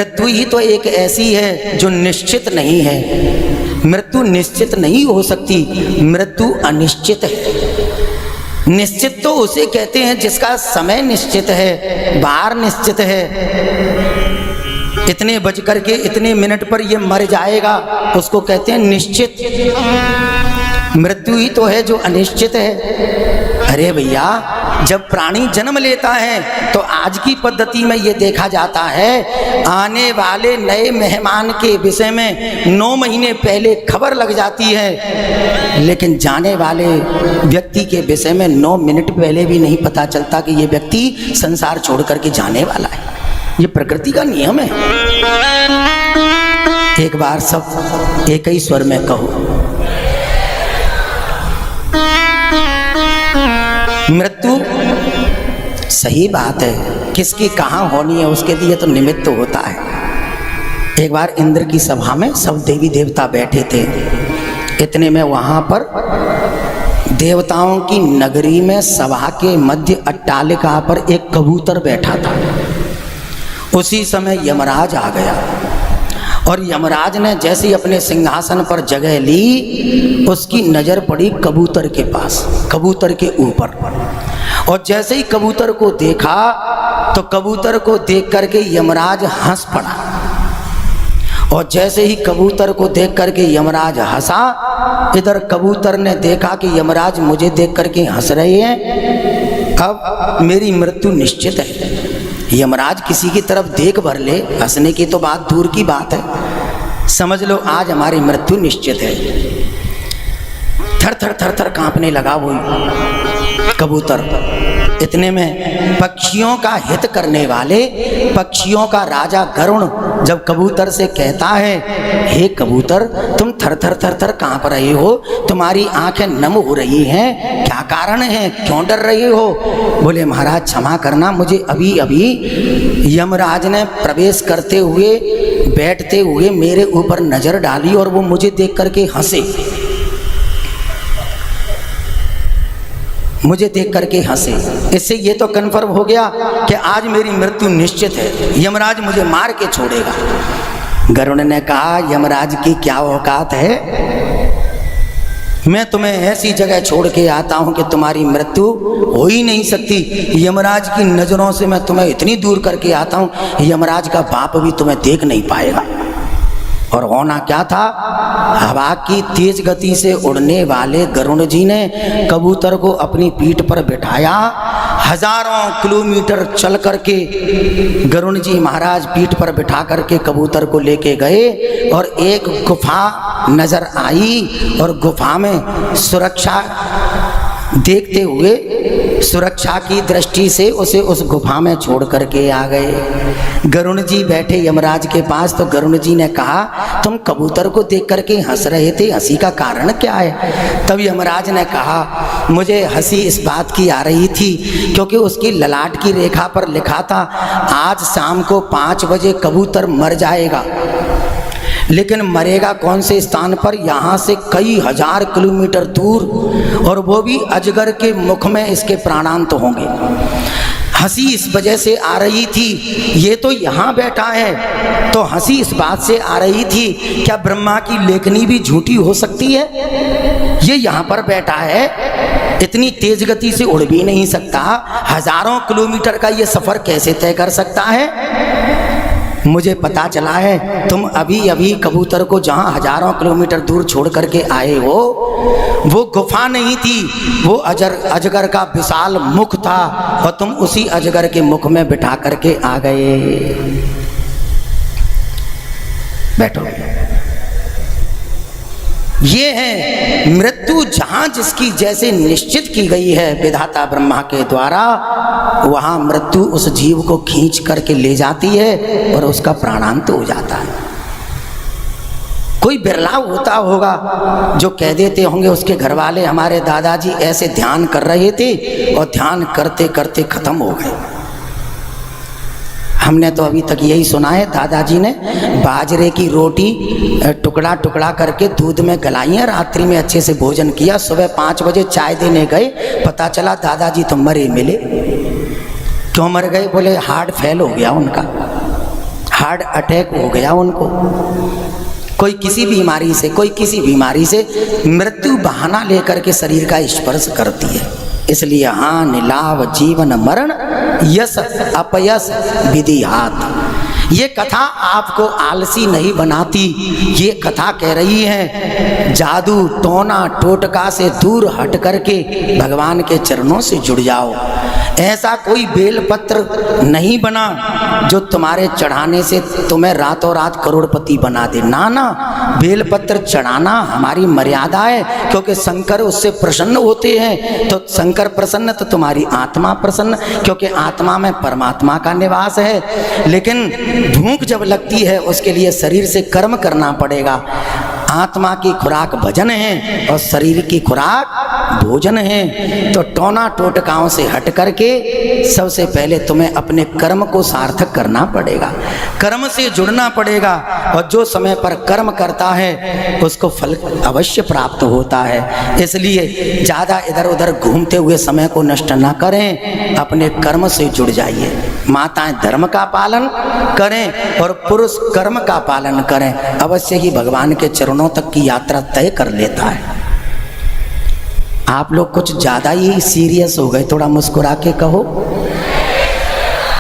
मृत्यु ही तो एक ऐसी है जो निश्चित नहीं है। मृत्यु निश्चित नहीं हो सकती, मृत्यु अनिश्चित है। निश्चित तो उसे कहते हैं जिसका समय निश्चित है, बार निश्चित है, इतने बज करके इतने मिनट पर ये मर जाएगा, उसको कहते हैं निश्चित। मृत्यु ही तो है जो अनिश्चित है। अरे भैया, जब प्राणी जन्म लेता है तो आज की पद्धति में ये देखा जाता है, आने वाले नए मेहमान के विषय में 9 महीने पहले खबर लग जाती है, लेकिन जाने वाले व्यक्ति के विषय में 9 मिनट पहले भी नहीं पता चलता कि ये व्यक्ति संसार छोड़ करके जाने वाला है। ये प्रकृति का नियम है। एक बार सब एक ही स्वर में कहो, मृत्यु। सही बात है, किसकी कहाँ होनी है उसके लिए तो निमित्त होता है। एक बार इंद्र की सभा में सब देवी देवता बैठे थे। इतने में वहाँ पर देवताओं की नगरी में सभा के मध्य अट्टालिका पर एक कबूतर बैठा था। उसी समय यमराज आ गया और यमराज ने जैसे ही अपने सिंहासन पर जगह ली, उसकी नज़र पड़ी कबूतर के पास, कबूतर के ऊपर। और जैसे ही कबूतर को देखा तो कबूतर को देख करके यमराज हंस पड़ा। और जैसे ही कबूतर को देख करके यमराज हंसा, इधर कबूतर ने देखा कि यमराज मुझे देख करके हंस रहे हैं, अब मेरी मृत्यु निश्चित है। यमराज किसी की तरफ देख भर ले, हंसने की तो बात दूर की बात है, समझ लो आज हमारी मृत्यु निश्चित है। थर थर थर थर कांपने लगा वो कबूतर। इतने में पक्षियों का हित करने वाले, पक्षियों का राजा गरुण जब कबूतर से कहता है, हे कबूतर, तुम थर थर थर थर कांप रहे हो, तुम्हारी आंखें नम हो रही हैं, क्या कारण है, क्यों डर रहे हो? बोले महाराज क्षमा करना, मुझे अभी अभी यमराज ने प्रवेश करते हुए बैठते हुए मेरे ऊपर नजर डाली और वो मुझे देख करके हंसे, मुझे देख करके हंसे। इससे ये तो कन्फर्म हो गया कि आज मेरी मृत्यु निश्चित है, यमराज मुझे मार के छोड़ेगा। गरुड़ ने कहा, यमराज की क्या औकात है, मैं तुम्हें ऐसी जगह छोड़ के आता हूं कि तुम्हारी मृत्यु हो ही नहीं सकती। यमराज की नज़रों से मैं तुम्हें इतनी दूर करके आता हूं, यमराज का बाप भी तुम्हें देख नहीं पाएगा। और होना क्या था, हवा की तेज गति से उड़ने वाले गरुड़ जी ने कबूतर को अपनी पीठ पर बिठाया। हजारों किलोमीटर चल करके गरुड़ जी महाराज पीठ पर बिठा करके कबूतर को लेके गए और एक गुफा नजर आई और गुफा में सुरक्षा देखते हुए, सुरक्षा की दृष्टि से उसे उस गुफा में छोड़ करके आ गए। गरुड़ जी बैठे यमराज के पास, तो गरुड़ जी ने कहा, तुम कबूतर को देख करके हंस रहे थे, हंसी का कारण क्या है? तब यमराज ने कहा, मुझे हंसी इस बात की आ रही थी क्योंकि उसकी ललाट की रेखा पर लिखा था, आज शाम को 5 बजे कबूतर मर जाएगा। लेकिन मरेगा कौन से स्थान पर? यहाँ से कई हजार किलोमीटर दूर, और वो भी अजगर के मुख में इसके प्राणांत होंगे। हंसी इस वजह से आ रही थी, ये तो यहाँ बैठा है, तो हंसी इस बात से आ रही थी, क्या ब्रह्मा की लेखनी भी झूठी हो सकती है? ये यहाँ पर बैठा है, इतनी तेज गति से उड़ भी नहीं सकता, हजारों किलोमीटर का ये सफर कैसे तय कर सकता है? मुझे पता चला है तुम अभी अभी कबूतर को जहाँ हजारों किलोमीटर दूर छोड़ करके आए हो, वो गुफा नहीं थी, वो अजगर का विशाल मुख था, और तुम उसी अजगर के मुख में बिठा करके आ गए। बैठो। ये है मृत्यु, जहाँ जिसकी जैसे निश्चित की गई है विधाता ब्रह्मा के द्वारा, वहाँ मृत्यु उस जीव को खींच करके ले जाती है और उसका प्राणांत हो जाता है। कोई बिरला होता होगा जो कह देते होंगे उसके घर वाले, हमारे दादाजी ऐसे ध्यान कर रहे थे और ध्यान करते करते खत्म हो गए। हमने तो अभी तक यही सुना है, दादाजी ने बाजरे की रोटी टुकड़ा टुकड़ा करके दूध में गलाई है, रात्रि में अच्छे से भोजन किया, सुबह 5 बजे चाय देने गए, पता चला दादाजी तो मरे मिले। क्यों मर गए? बोले हार्ट फेल हो गया उनका, हार्ट अटैक हो गया उनको, कोई किसी बीमारी से मृत्यु बहाना लेकर के शरीर का स्पर्श करती है। इसलिए हानि लाभ जीवन मरण यश अपयश विधिहात। ये कथा आपको आलसी नहीं बनाती, ये कथा कह रही है जादू टोना टोटका से दूर हट करके भगवान के चरणों से जुड़ जाओ। ऐसा कोई बेलपत्र नहीं बना जो तुम्हारे चढ़ाने से तुम्हें रातों रात करोड़पति बना दे। ना ना, बेलपत्र चढ़ाना हमारी मर्यादा है, क्योंकि शंकर उससे प्रसन्न होते हैं। तो शंकर प्रसन्न तो तुम्हारी आत्मा प्रसन्न, क्योंकि आत्मा में परमात्मा का निवास है। लेकिन भूख जब लगती है उसके लिए शरीर से कर्म करना पड़ेगा। आत्मा की खुराक भजन है और शरीर की खुराक भोजन है। तो टोना टोटकाओं से हट करके सबसे पहले तुम्हें अपने कर्म को सार्थक करना पड़ेगा, कर्म से जुड़ना पड़ेगा। और जो समय पर कर्म करता है उसको फल अवश्य प्राप्त होता है। इसलिए ज़्यादा इधर उधर घूमते हुए समय को नष्ट ना करें, अपने कर्म से जुड़ जाइए। माताएं धर्म का पालन करें और पुरुष कर्म का पालन करें, अवश्य ही भगवान के चरणों तक की यात्रा तय कर लेता है। आप लोग कुछ ज़्यादा ही सीरियस हो गए, थोड़ा मुस्कुरा के कहो।